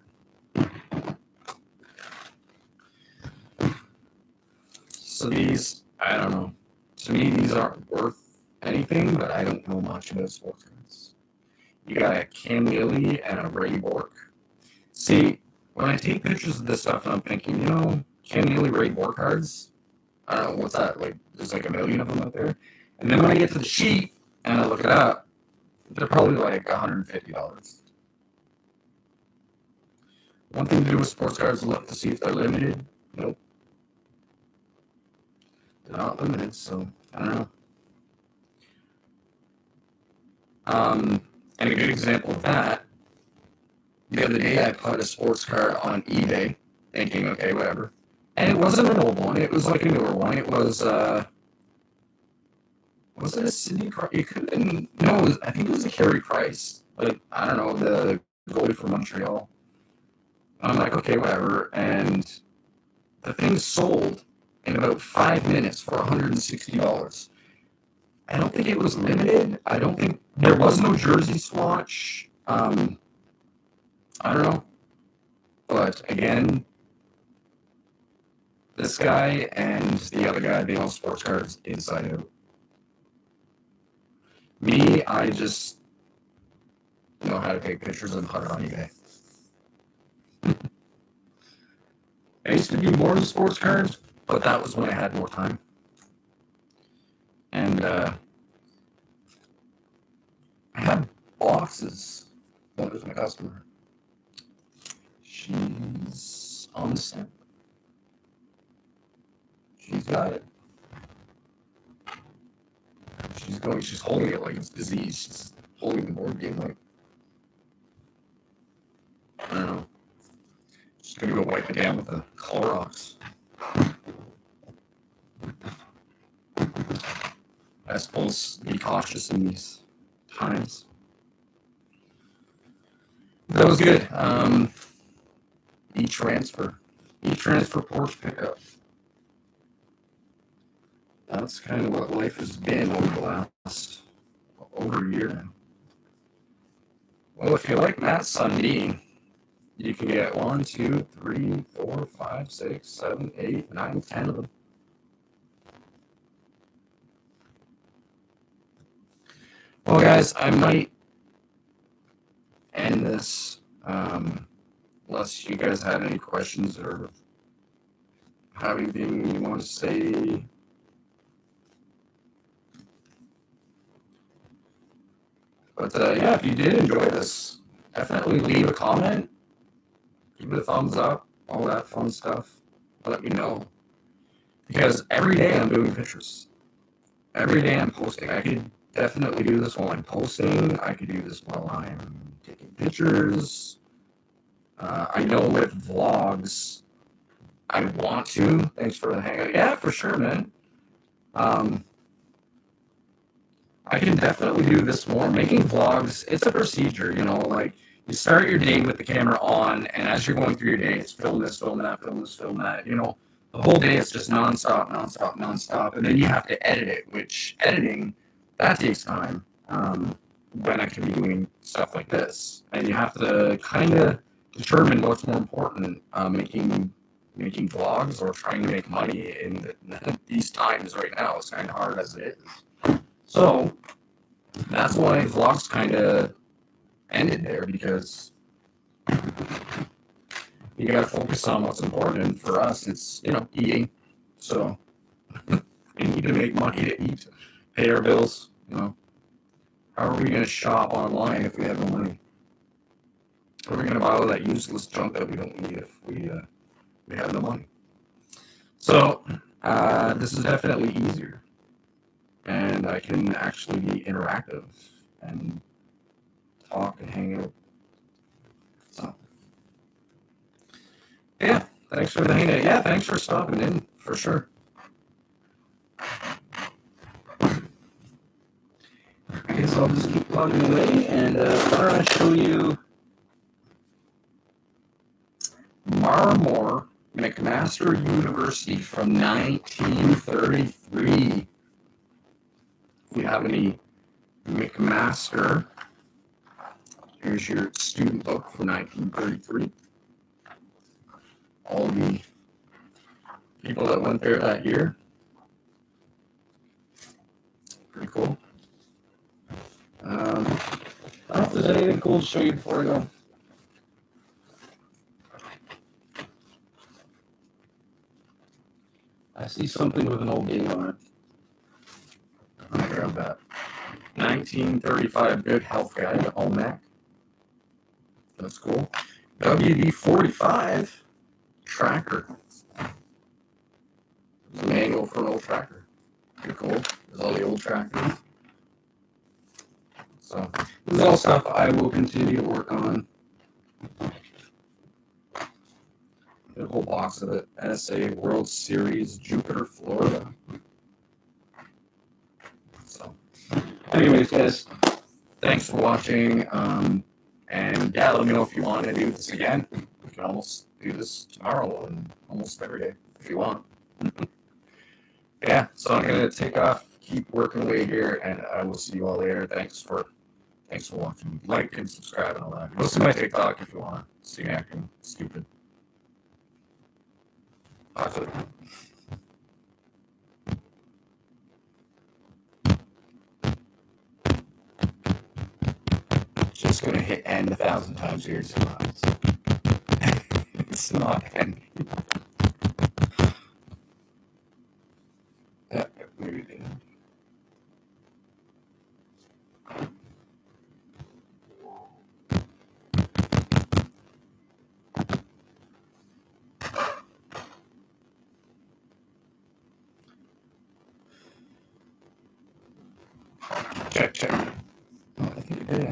So these, I don't know. To me, these aren't worth anything, but I don't know much about sports cards. You got a Cam Neely and a Ray Bork. See, when I take pictures of this stuff, and I'm thinking, Cam Neely Ray Bork cards, I don't know, what's that? Like, there's like a million of them out there. And then when I get to the sheet and I look it up, they're probably like $150. One thing to do with sports cards is look to see if they're limited. Nope. They're not limited, so I don't know. And a good example of that, the other day I put a sports card on eBay, thinking, okay, whatever. And it wasn't an old one, it was like a newer one. It was it a Sidney Price? It could have been, no, I think it was a Carey Price. Like, I don't know, the goalie from Montreal. I'm like, okay, whatever. And the thing sold in about 5 minutes for $160. I don't think it was limited. I don't think there was no jersey swatch. I don't know. But again, this guy and the other guy, they own sports cards inside out. Me, I just know how to take pictures and put it on eBay. I used to do more of the sports cards, but that was when I had more time. And I had boxes. That was my customer. She's on the set. She's got it. She's holding it like it's disease. She's holding the board game like, I don't know. She's gonna go wipe it down with the Clorox. I suppose be cautious in these times. That was good. E-transfer Porsche pickup. That's kind of what life has been over the last over a year now. Well, if you like Matt Sundin, you can get 1, 2, 3, 4, 5, 6, 7, 8, 9, 10 of them. Well, guys, I might end this unless you guys had any questions or have anything you want to say. But yeah, if you did enjoy this, definitely leave a comment, give it a thumbs up, all that fun stuff. Let me know. Because every day I'm doing pictures. Every day I'm posting. I could definitely do this while I'm posting. I could do this while I'm taking pictures. I know with vlogs, I want to. Thanks for the hangout. Yeah, for sure, man. I can definitely do this more. Making vlogs, it's a procedure, you know, like you start your day with the camera on, and as you're going through your day, it's film this, film that, film this, film that, you know. The whole day is just nonstop, nonstop, nonstop, and then you have to edit it, which editing, that takes time. When I can be doing stuff like this, and you have to kind of determine what's more important, making vlogs or trying to make money in these times right now. It's kind of hard as it is. So that's why vlogs kind of ended there, because you got to focus on what's important. And for us, it's, you know, eating. So we need to make money to eat, pay our bills. You know, how are we going to shop online if we have no money? How are we going to buy all that useless junk that we don't need if we have no money? So this is definitely easier, and I can actually be interactive and talk and hang out. So yeah, thanks for the hangout. Yeah, thanks for stopping in, for sure. Okay, so I'll just keep plugging away, and I'm going to show you Marmor McMaster University from 1933. If you have any McMaster, here's your student book from 1933. All the people that went there that year. Pretty cool. I don't know if there's anything cool to show you before I go. I see something with an old date on it. I'm gonna grab that. 1935 Good Health Guide, Almanac. That's cool. WD-45 Tracker. There's a manual for an old tractor. Pretty cool. There's all the old tractors. So this is all stuff I will continue to work on. A whole box of it. NSA World Series, Jupiter, Florida. So, anyways, guys, thanks for watching. And yeah, let me know if you want to do this again. We can almost do this tomorrow and almost every day if you want. Yeah, so I'm gonna take off, keep working away here, and I will see you all later. Thanks for watching. Like and subscribe and all that. Go see my TikTok if you want to see me acting stupid. Talk to you. Just gonna hit end 1,000 times here. It's not ending. Yeah, maybe it didn't. Check. Oh, I think it did.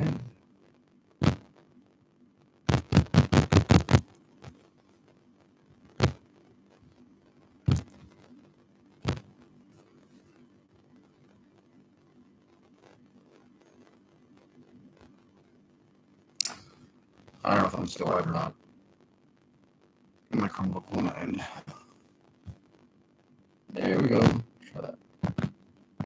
I don't know if I'm still live or not. My Chromebook will not end. There we go.